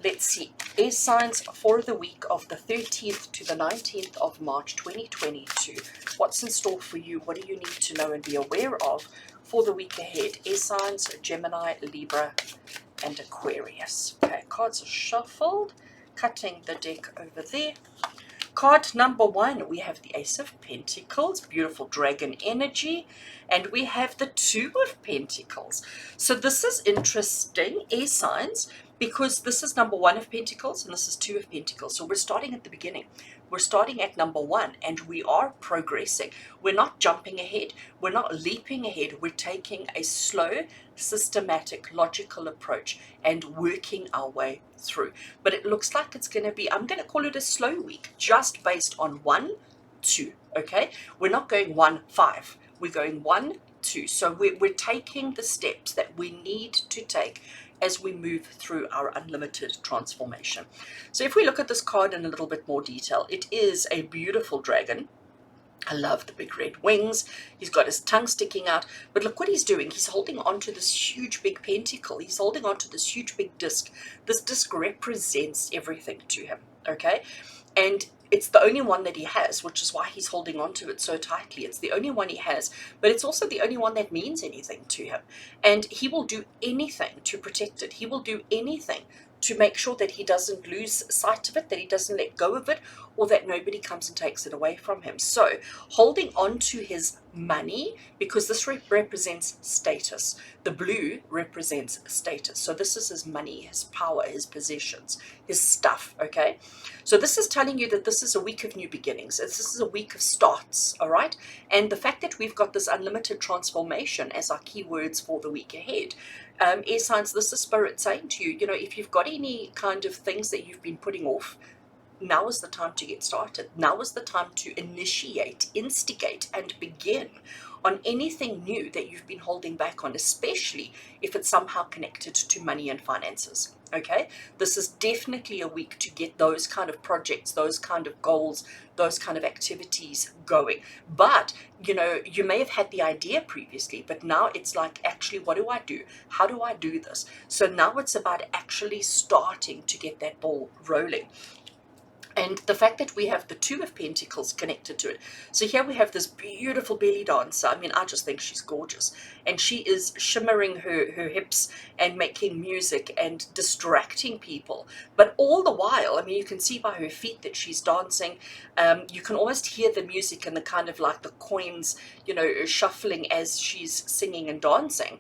Let's see. Air signs for the week of the 13th to the 19th of March 2022. What's in store for you? What do you need to know and be aware of for the week ahead? Air signs, Gemini, Libra, and Aquarius. Okay, cards are shuffled. Cutting the deck over there. Card number 1, we have the Ace of Pentacles, beautiful dragon energy, and we have the 2 of Pentacles. So this is interesting, air signs, because this is number 1 of Pentacles and this is 2 of Pentacles. So we're starting at the beginning. We're starting at number 1 and we are progressing. We're not jumping ahead. We're not leaping ahead. We're taking a slow, systematic, logical approach and working our way through. But it looks like it's going to be, I'm going to call it a slow week, just based on 1, 2, okay? We're not going 1, 5. We're going 1, 2. So we're taking the steps that we need to take as we move through our unlimited transformation. So if we look at this card in a little bit more detail, it is a beautiful dragon. I love the big red wings. He's got his tongue sticking out. But look what he's doing. He's holding on to this huge big pentacle. He's holding on to this huge big disc. This disc represents everything to him, okay? And it's the only one that he has, which is why he's holding on to it so tightly. It's the only one he has, but it's also the only one that means anything to him. And he will do anything to protect it. He will do anything to make sure that he doesn't lose sight of it, that he doesn't let go of it, or that nobody comes and takes it away from him. So holding on to his money, because this represents status. The blue represents status. So this is his money, his power, his possessions, his stuff, okay? So this is telling you that this is a week of new beginnings. This is a week of starts, all right? And the fact that we've got this unlimited transformation as our keywords for the week ahead, air signs, this is Spirit saying to you, you know, if you've got any kind of things that you've been putting off, now is the time to get started. Now is the time to initiate, instigate, and begin on anything new that you've been holding back on, especially if it's somehow connected to money and finances. Okay, this is definitely a week to get those kind of projects, those kind of goals, those kind of activities going. But, you know, you may have had the idea previously, but now it's like, actually, what do I do? How do I do this? So now it's about actually starting to get that ball rolling. And the fact that we have the 2 of Pentacles connected to it. So here we have this beautiful belly dancer. I mean, I just think she's gorgeous. And she is shimmering her hips and making music and distracting people. But all the while, I mean, you can see by her feet that she's dancing. You can almost hear the music and the kind of like the coins, you know, shuffling as she's singing and dancing.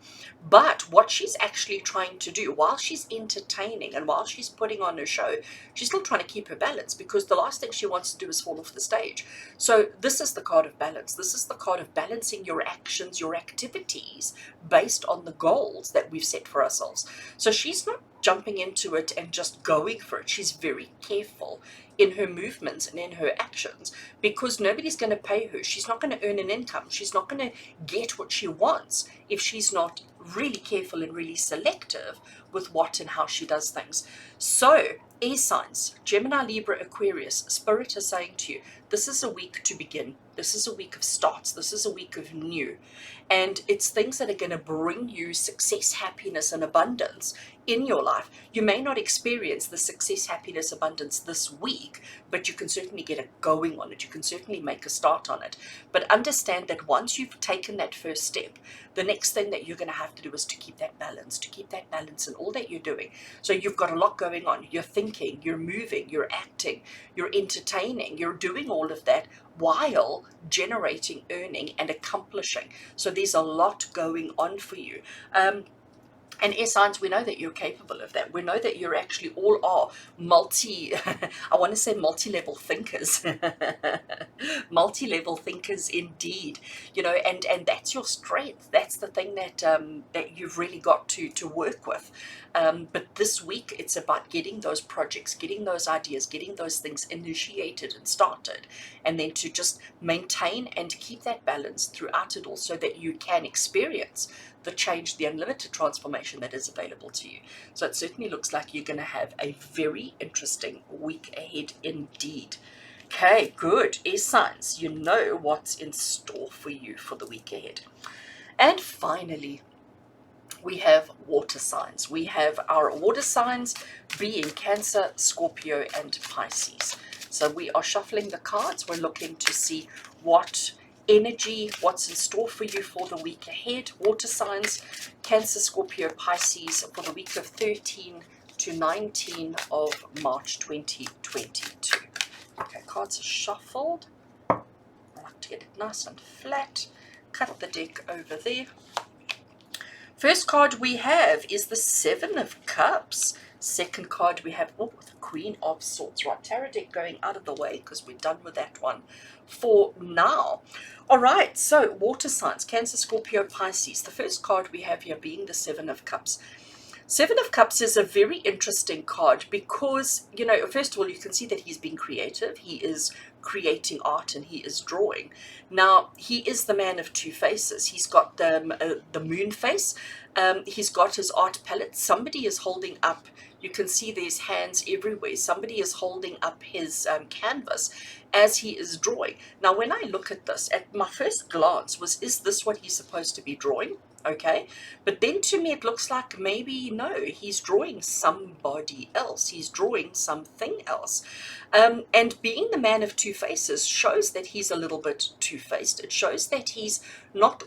But what she's actually trying to do, while she's entertaining and while she's putting on her show, she's still trying to keep her balance, because the last thing she wants to do is fall off the stage. So this is the card of balance. This is the card of balancing your actions, your activities, based on the goals that we've set for ourselves. So she's not jumping into it and just going for it. She's very careful in her movements and in her actions, because nobody's going to pay her. She's not going to earn an income. She's not going to get what she wants if she's not really careful and really selective with what and how she does things. So air signs, Gemini, Libra, Aquarius, Spirit is saying to you, this is a week to begin. This is a week of starts. This is a week of new. And it's things that are going to bring you success, happiness, and abundance in your life. You may not experience the success, happiness, abundance this week, but you can certainly get a going on it. You can certainly make a start on it. But understand that once you've taken that first step, the next thing that you're going to have to do is to keep that balance in all that you're doing. So you've got a lot going on. You're thinking, you're moving, you're acting, you're entertaining, you're doing all of that while generating, earning, and accomplishing. So there's a lot going on for you. And air signs, we know that you're capable of that. We know that you're actually all are I want to say multi-level thinkers. Multi-level thinkers indeed. You know, and that's your strength. That's the thing that that you've really got to work with. But this week, it's about getting those projects, getting those ideas, getting those things initiated and started, and then to just maintain and keep that balance throughout it all, so that you can experience the change, the unlimited transformation that is available to you. So it certainly looks like you're going to have a very interesting week ahead indeed. Okay, good. Air signs, you know what's in store for you for the week ahead. And finally, we have water signs. We have our water signs being Cancer, Scorpio, and Pisces. So we are shuffling the cards. We're looking to see what energy, what's in store for you for the week ahead. Water signs, Cancer, Scorpio, Pisces for the week of 13 to 19 of March 2022. Okay, cards are shuffled. I like to get it nice and flat. Cut the deck over there. First card we have is the Seven of Cups. Second card we have, the Queen of Swords. Right, tarot deck going out of the way because we're done with that one for now. All right, so water signs, Cancer, Scorpio, Pisces. The first card we have here being the Seven of Cups. Seven of Cups is a very interesting card because, first of all, you can see that he's being creative. He is creating art and he is drawing. Now, he is the man of two faces. He's got the moon face. He's got his art palette. Somebody is holding up, you can see there's hands everywhere. Somebody is holding up his canvas as he is drawing. Now, when I look at this, at my first glance is this what he's supposed to be drawing? Okay, but then to me it looks like maybe no, he's drawing somebody else, he's drawing something else. And being the man of two faces shows that he's a little bit two-faced. It shows that he's not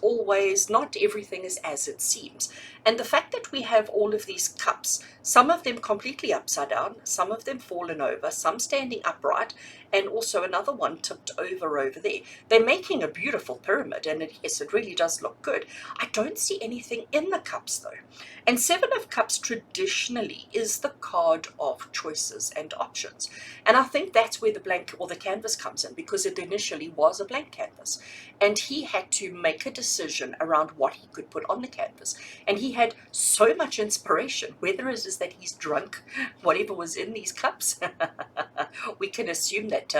everything is as it seems. And the fact that we have all of these cups, some of them completely upside down, some of them fallen over, some standing upright, and also another one tipped over there. They're making a beautiful pyramid, and yes, it really does look good. I don't see anything in the cups though. And Seven of Cups traditionally is the card of choices and options. And I think that's where the blank or the canvas comes in, because it initially was a blank canvas. And he had to make a decision around what he could put on the canvas. And he had so much inspiration, whether it is that he's drunk whatever was in these cups. We can assume that,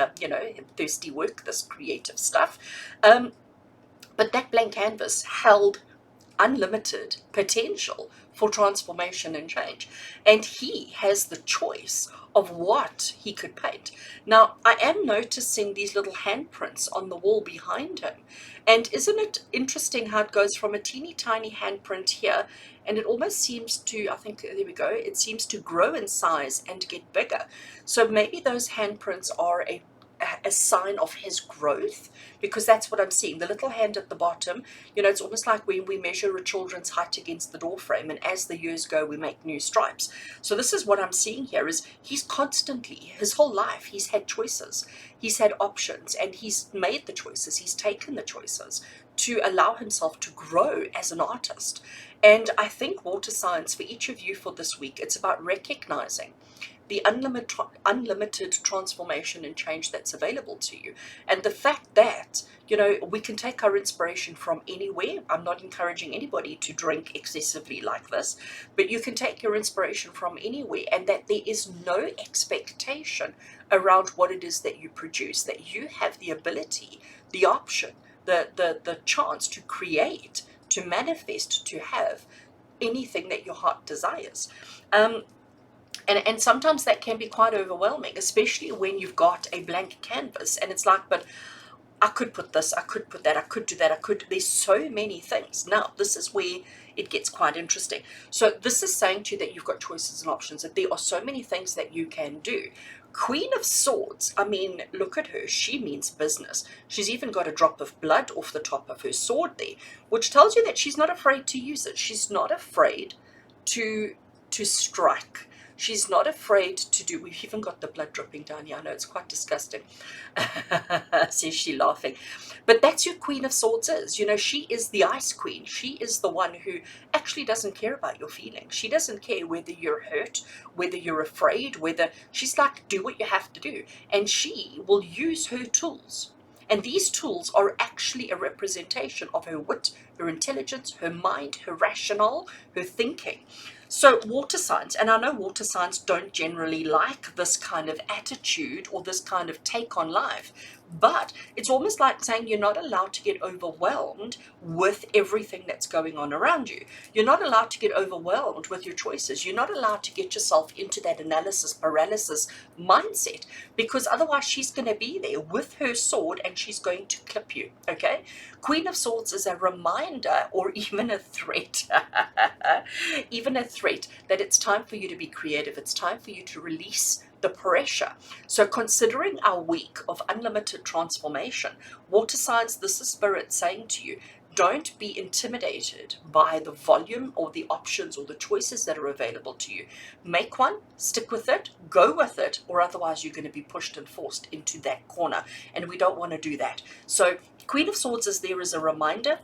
thirsty work, this creative stuff. But that blank canvas held unlimited potential for transformation and change. And he has the choice of what he could paint. Now, I am noticing these little handprints on the wall behind him. And isn't it interesting how it goes from a teeny tiny handprint here, and it almost seems to, I think, there we go, it seems to grow in size and get bigger. So maybe those handprints are a sign of his growth, because that's what I'm seeing. The little hand at the bottom, it's almost like when we measure a children's height against the door frame, and as the years go, we make new stripes. So this is what I'm seeing here, is he's constantly, his whole life, he's had choices, he's had options, and he's made the choices, he's taken the choices to allow himself to grow as an artist. And I think water signs for each of you for this week, it's about recognizing the unlimited transformation and change that's available to you. And the fact that, we can take our inspiration from anywhere. I'm not encouraging anybody to drink excessively like this, but you can take your inspiration from anywhere, and that there is no expectation around what it is that you produce, that you have the ability, the option, the chance to create, to manifest, to have anything that your heart desires. And sometimes that can be quite overwhelming, especially when you've got a blank canvas and it's like, but I could put this, I could put that, I could do that, there's so many things. Now, this is where it gets quite interesting. So this is saying to you that you've got choices and options, that there are so many things that you can do. Queen of Swords, I mean, look at her, she means business. She's even got a drop of blood off the top of her sword there, which tells you that she's not afraid to use it. She's not afraid to strike. She's not afraid to do, we've even got the blood dripping down here. I know it's quite disgusting, says she laughing. But that's who Queen of Swords is. She is the ice queen. She is the one who actually doesn't care about your feelings. She doesn't care whether you're hurt, whether you're afraid, she's like, do what you have to do. And she will use her tools. And these tools are actually a representation of her wit, her intelligence, her mind, her rationale, her thinking. So water signs, and I know water signs don't generally like this kind of attitude or this kind of take on life, But it's almost like saying you're not allowed to get overwhelmed with everything that's going on around you. You're not allowed to get overwhelmed with your choices. You're not allowed to get yourself into that analysis paralysis mindset, because otherwise she's going to be there with her sword and she's going to clip you, okay? Queen of Swords is a reminder, or even a threat, even a threat that it's time for you to be creative. It's time for you to release the pressure. So considering our week of unlimited transformation, water signs, this is Spirit saying to you, don't be intimidated by the volume or the options or the choices that are available to you. Make one, stick with it, go with it, or otherwise you're going to be pushed and forced into that corner. And we don't want to do that. So Queen of Swords is there as a reminder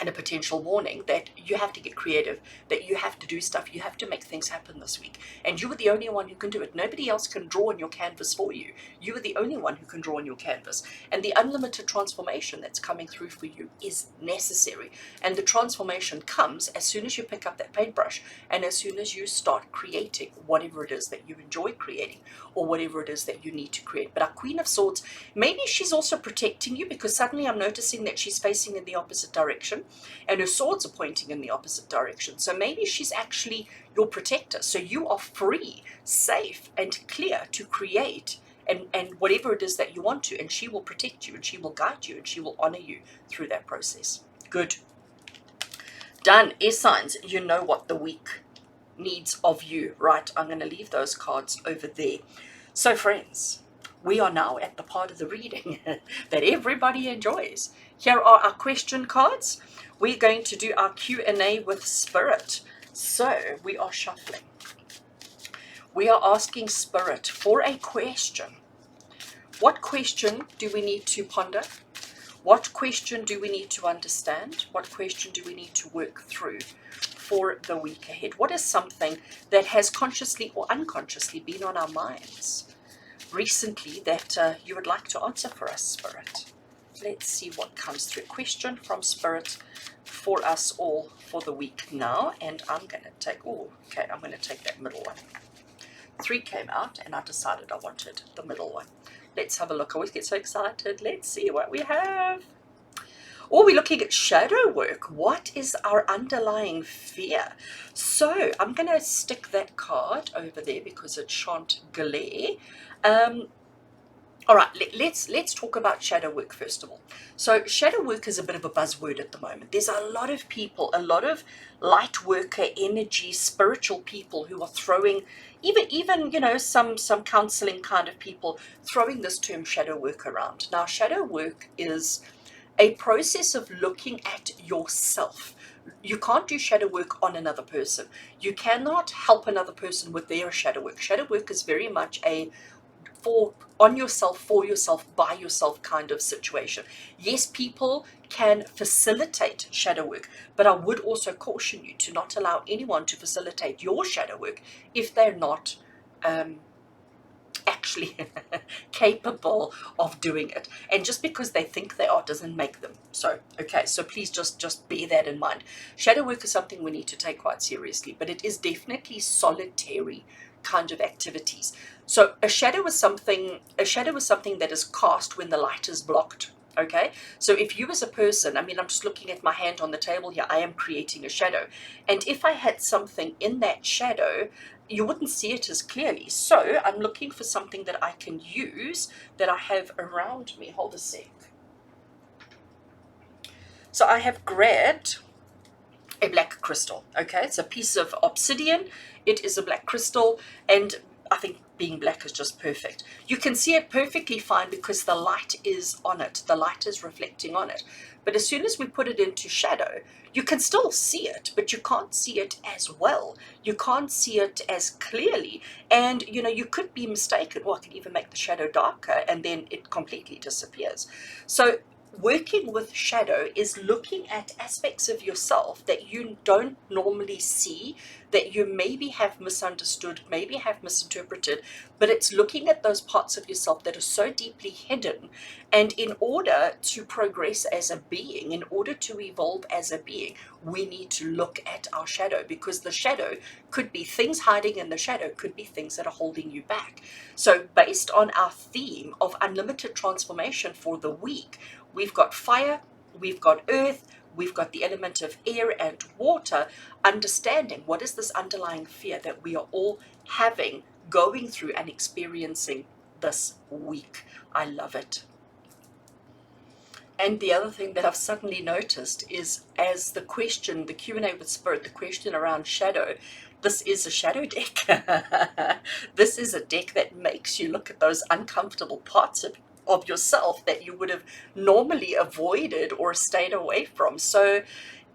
and a potential warning that you have to get creative, that you have to do stuff, you have to make things happen this week. And you are the only one who can do it. Nobody else can draw on your canvas for you. You are the only one who can draw on your canvas. And the unlimited transformation that's coming through for you is necessary. And the transformation comes as soon as you pick up that paintbrush and as soon as you start creating whatever it is that you enjoy creating or whatever it is that you need to create. But our Queen of Swords, maybe she's also protecting you, because suddenly I'm noticing that she's facing in the opposite direction and her swords are pointing in the opposite direction. So maybe she's actually your protector. So you are free, safe, and clear to create and whatever it is that you want to. And she will protect you and she will guide you and she will honor you through that process. Good. Done. Air signs, you know what the week needs of you, right? I'm going to leave those cards over there. So friends, we are now at the part of the reading that everybody enjoys. Here are our question cards. We're going to do our Q&A with Spirit. So we are shuffling. We are asking Spirit for a question. What question do we need to ponder? What question do we need to understand? What question do we need to work through for the week ahead? What is something that has consciously or unconsciously been on our minds recently that you would like to answer for us, Spirit? Let's see what comes through. Question from Spirit for us all for the week now. And I'm going to take, I'm going to take that middle one. 3 came out and I decided I wanted the middle one. Let's have a look. I always get so excited. Let's see what we have. Oh, we're looking at shadow work. What is our underlying fear? So I'm going to stick that card over there because it shan't glare. All right, let's talk about shadow work first of all. So shadow work is a bit of a buzzword at the moment. There's a lot of people, a lot of light worker energy, spiritual people who are throwing, even you know, some counseling kind of people throwing this term shadow work around. Now, shadow work is a process of looking at yourself. You can't do shadow work on another person. You cannot help another person with their shadow work. Shadow work is very much a on yourself, for yourself, by yourself kind of situation. Yes, people can facilitate shadow work, but I would also caution you to not allow anyone to facilitate your shadow work if they're not actually capable of doing it. And just because they think they are doesn't make them so. Okay, so please just bear that in mind. Shadow work is something we need to take quite seriously, but it is definitely solitary kind of activities. So a shadow is something that is cast when the light is blocked. Okay, so if you as a person, I mean, I'm just looking at my hand on the table here, I am creating a shadow. And if I had something in that shadow, you wouldn't see it as clearly. So I'm looking for something that I can use that I have around me. Hold a sec. So I have grabbed a black crystal. Okay, it's a piece of obsidian. It is a black crystal, and I think being black is just perfect. You can see it perfectly fine because the light is on it. The light is reflecting on it. But as soon as we put it into shadow, you can still see it, but you can't see it as well. You can't see it as clearly. And, you know, you could be mistaken. Well, I can even make the shadow darker and then it completely disappears. So working with shadow is looking at aspects of yourself that you don't normally see, that you maybe have misunderstood, maybe have misinterpreted, but it's looking at those parts of yourself that are so deeply hidden. And in order to progress as a being, in order to evolve as a being, we need to look at our shadow, because the shadow could be things hiding in the shadow, could be things that are holding you back. So based on our theme of unlimited transformation for the week, we've got fire, we've got earth, we've got the element of air and water, understanding what is this underlying fear that we are all having, going through and experiencing this week. I love it. And the other thing that I've suddenly noticed is, as the question, the Q&A with Spirit, the question around shadow, this is a shadow deck. This is a deck that makes you look at those uncomfortable parts of yourself that you would have normally avoided or stayed away from. So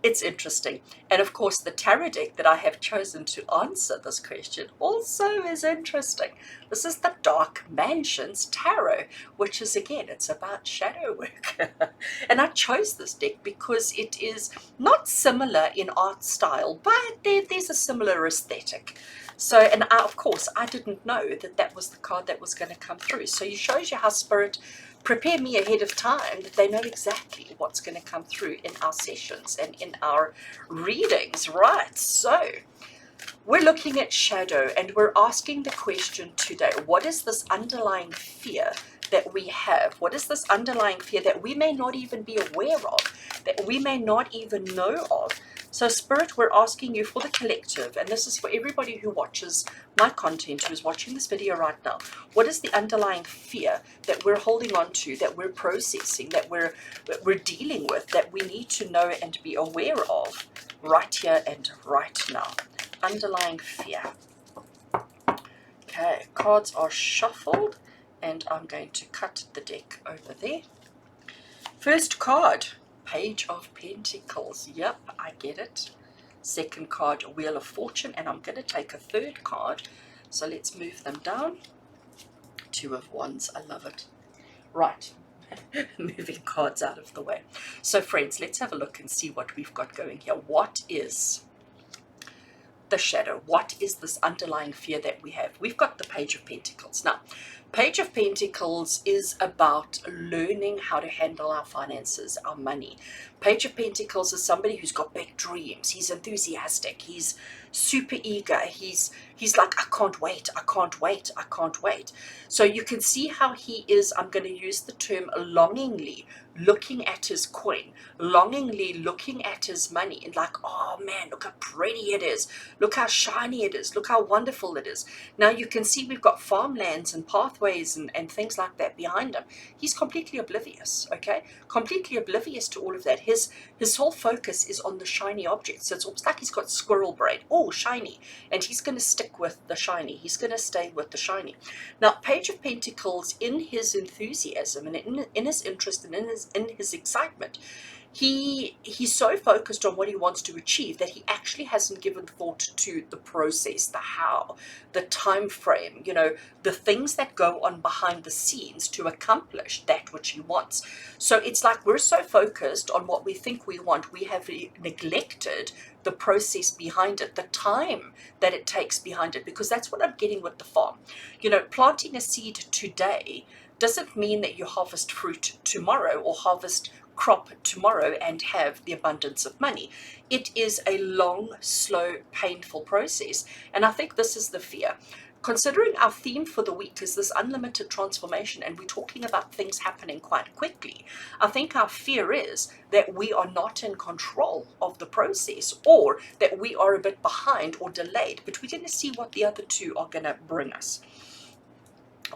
it's interesting. And of course, the tarot deck that I have chosen to answer this question also is interesting. This is the Dark Mansions Tarot, which is, again, it's about shadow work. And I chose this deck because it is not similar in art style, but there's a similar aesthetic. So, and of course, I didn't know that that was the card that was going to come through. So it shows you how Spirit prepare me ahead of time, that they know exactly what's going to come through in our sessions and in our readings. Right, so we're looking at shadow, and we're asking the question today, what is this underlying fear that we have? What is this underlying fear that we may not even be aware of, that we may not even know of? So Spirit, we're asking you for the collective, and this is for everybody who watches my content, who is watching this video right now. What is the underlying fear that we're holding on to, that we're processing, that we're dealing with, that we need to know and be aware of right here and right now? Underlying fear. Okay, cards are shuffled, and I'm going to cut the deck over there. First card, Page of Pentacles. Yep, I get it. Second card, Wheel of Fortune, and I'm going to take a third card. So let's move them down. Two of Wands, I love it. Right, moving cards out of the way. So friends, let's have a look and see what we've got going here. What is the shadow? What is this underlying fear that we have? We've got the Page of Pentacles. Now, Page of Pentacles is about learning how to handle our finances, our money. Page of Pentacles is somebody who's got big dreams. He's enthusiastic. He's super eager. He's like, I can't wait. I can't wait. I can't wait. So you can see how he is, I'm going to use the term longingly, looking at his coin, longingly looking at his money, and like, oh man, look how pretty it is. Look how shiny it is. Look how wonderful it is. Now you can see we've got farmlands and pathways and things like that behind him. He's completely oblivious, okay? Completely oblivious to all of that. His whole focus is on the shiny objects. So it's almost like he's got squirrel brain. Oh, shiny. And he's going to stick with the shiny. He's going to stay with the shiny. Now, Page of Pentacles, in his enthusiasm and in his interest and in his excitement, he's so focused on what he wants to achieve that he actually hasn't given thought to the process, the how, the time frame, you know, the things that go on behind the scenes to accomplish that which he wants. So it's like we're so focused on what we think we want, we have neglected the process behind it, the time that it takes behind it, because that's what I'm getting with the farm. You know, planting a seed today doesn't mean that you harvest fruit tomorrow or harvest crop tomorrow and have the abundance of money. It is a long, slow, painful process. And I think this is the fear. Considering our theme for the week is this unlimited transformation, and we're talking about things happening quite quickly, I think our fear is that we are not in control of the process, or that we are a bit behind or delayed. But we're going to see what the other two are going to bring us.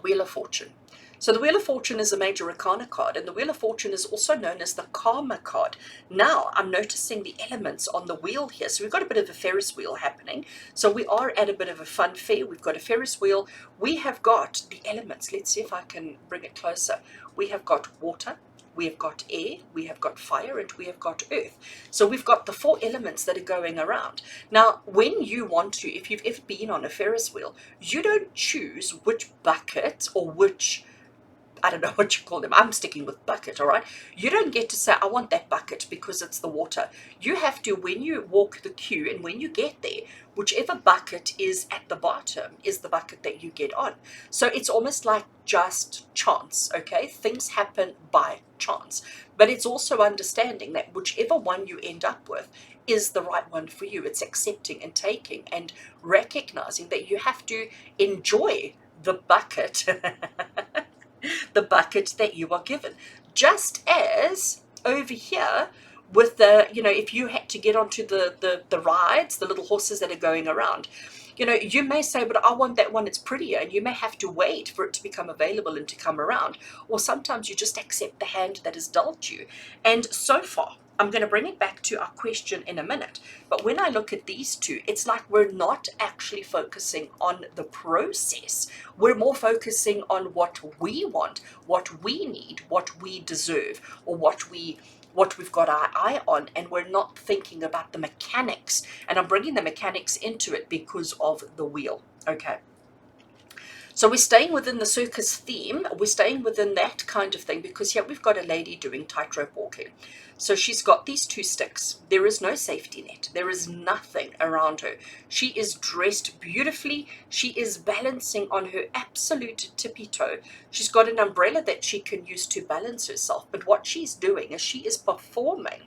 Wheel of Fortune. So the Wheel of Fortune is a major arcana card, and the Wheel of Fortune is also known as the Karma card. Now I'm noticing the elements on the wheel here. So we've got a bit of a Ferris wheel happening. So we are at a bit of a fun fair. We've got a Ferris wheel. We have got the elements. Let's see if I can bring it closer. We have got water, we have got air, we have got fire, and we have got earth. So we've got the four elements that are going around. Now, when you want to, if you've ever been on a Ferris wheel, you don't choose which bucket or which I don't know what you call them. I'm sticking with bucket, all right? You don't get to say, I want that bucket because it's the water. You have to, when you walk the queue and when you get there, whichever bucket is at the bottom is the bucket that you get on. So it's almost like just chance, okay? Things happen by chance. But it's also understanding that whichever one you end up with is the right one for you. It's accepting and taking and recognizing that you have to enjoy the bucket, the bucket that you are given. Just as over here with the, if you had to get onto the rides, the little horses that are going around, you may say, but I want that one, it's prettier, and you may have to wait for it to become available and to come around. Or sometimes you just accept the hand that is dealt you. And so far, I'm going to bring it back to our question in a minute. But when I look at these two, it's like we're not actually focusing on the process. We're more focusing on what we want, what we need, what we deserve, or what we've got our eye on, and we're not thinking about the mechanics. And I'm bringing the mechanics into it because of the wheel. Okay. So we're staying within the circus theme. We're staying within that kind of thing because here we've got a lady doing tightrope walking. So she's got these two sticks. There is no safety net. There is nothing around her. She is dressed beautifully. She is balancing on her absolute tippy toe. She's got an umbrella that she can use to balance herself. But what she's doing is she is performing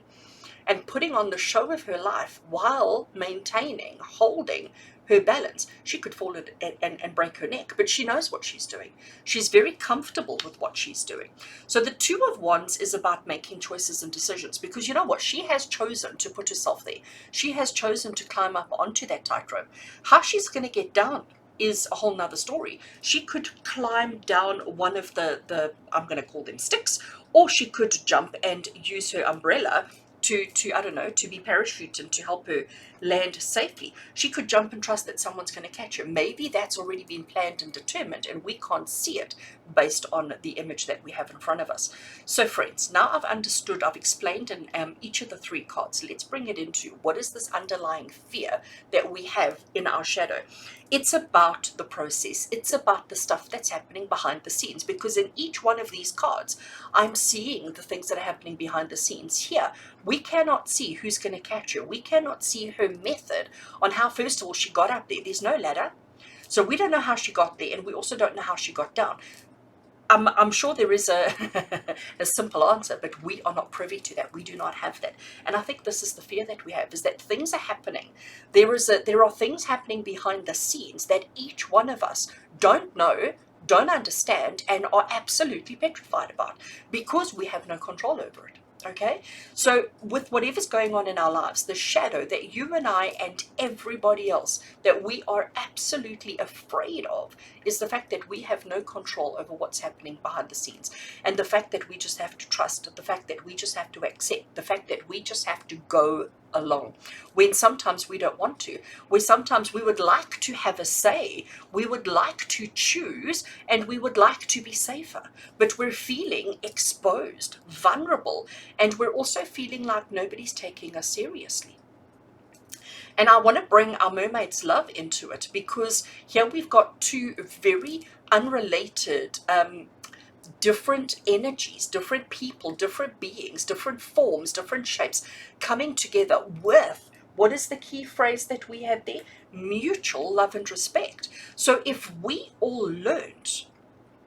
and putting on the show of her life while maintaining, holding her balance. She could fall and break her neck, but she knows what she's doing. She's very comfortable with what she's doing. So the Two of Wands is about making choices and decisions, because you know what? She has chosen to put herself there. She has chosen to climb up onto that tightrope. How she's going to get down is a whole nother story. She could climb down one of the I'm going to call them sticks, or she could jump and use her umbrella to I don't know, to be parachuted to help her land safely. She could jump and trust that someone's going to catch her. Maybe that's already been planned and determined and we can't see it based on the image that we have in front of us. So friends, now I've understood, I've explained in each of the three cards. Let's bring it into what is this underlying fear that we have in our shadow. It's about the process. It's about the stuff that's happening behind the scenes, because in each one of these cards, I'm seeing the things that are happening behind the scenes. Here, we cannot see who's going to catch her. We cannot see her method on how, first of all, she got up there. There's no ladder. So we don't know how she got there, and we also don't know how she got down. I'm sure there is a simple answer, but we are not privy to that. We do not have that. And I think this is the fear that we have, is that things are happening. There are things happening behind the scenes that each one of us don't know, don't understand, and are absolutely petrified about because we have no control over it. Okay, so with whatever's going on in our lives, the shadow that you and I and everybody else that we are absolutely afraid of is the fact that we have no control over what's happening behind the scenes, and the fact that we just have to trust, the fact that we just have to accept, the fact that we just have to go along when sometimes we don't want to, where sometimes we would like to have a say, we would like to choose, and we would like to be safer, but we're feeling exposed, vulnerable, and we're also feeling like nobody's taking us seriously. And I want to bring our mermaid's love into it, because here we've got two very unrelated different energies, different people, different beings, different forms, different shapes coming together with, what is the key phrase that we had there? Mutual love and respect. So if we all learned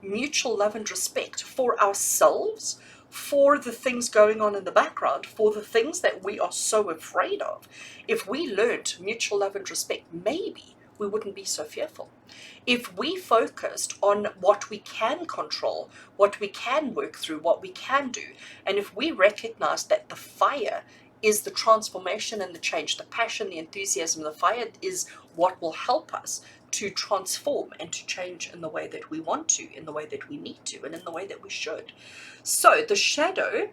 mutual love and respect for ourselves, for the things going on in the background, for the things that we are so afraid of, if we learned mutual love and respect, maybe we wouldn't be so fearful. If we focused on what we can control, what we can work through, what we can do, and if we recognize that the fire is the transformation and the change, the passion, the enthusiasm, the fire is what will help us to transform and to change in the way that we want to, in the way that we need to, and in the way that we should. So the shadow,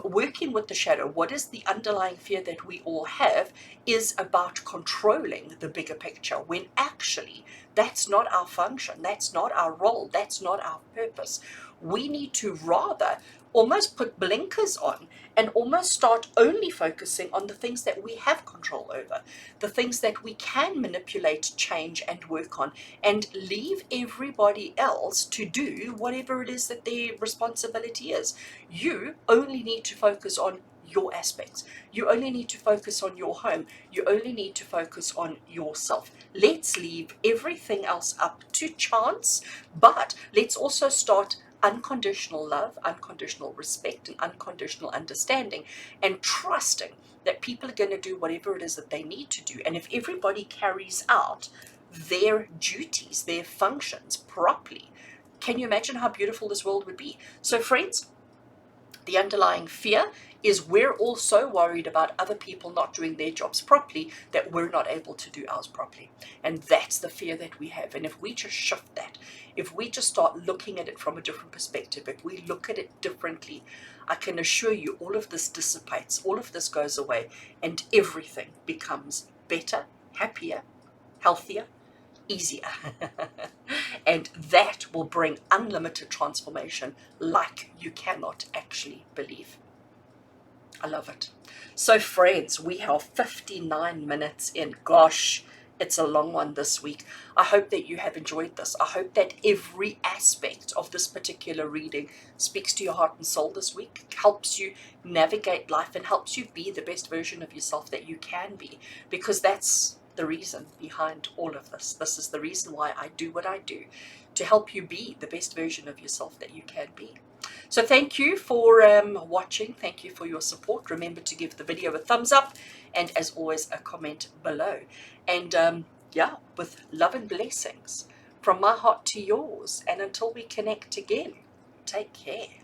working with the shadow, what is the underlying fear that we all have, is about controlling the bigger picture, when actually that's not our function, that's not our role, that's not our purpose. We need to rather almost put blinkers on and almost start only focusing on the things that we have control over, the things that we can manipulate, change, and work on, and leave everybody else to do whatever it is that their responsibility is. You only need to focus on your aspects. You only need to focus on your home. You only need to focus on yourself. Let's leave everything else up to chance, but let's also start unconditional love, unconditional respect, and unconditional understanding, and trusting that people are going to do whatever it is that they need to do. And if everybody carries out their duties, their functions properly, can you imagine how beautiful this world would be? So friends, the underlying fear is we're all so worried about other people not doing their jobs properly that we're not able to do ours properly. And that's the fear that we have. And if we just shift that, if we just start looking at it from a different perspective, if we look at it differently, I can assure you all of this dissipates, all of this goes away, and everything becomes better, happier, healthier, easier. And that will bring unlimited transformation like you cannot actually believe. I love it. So friends, we have 59 minutes in. Gosh, it's a long one this week. I hope that you have enjoyed this. I hope that every aspect of this particular reading speaks to your heart and soul this week, helps you navigate life, and helps you be the best version of yourself that you can be, because that's the reason behind all of this. This is the reason why I do what I do, to help you be the best version of yourself that you can be. So thank you for watching. Thank you for your support. Remember to give the video a thumbs up, and as always, a comment below. And yeah, with love and blessings from my heart to yours. And until we connect again, take care.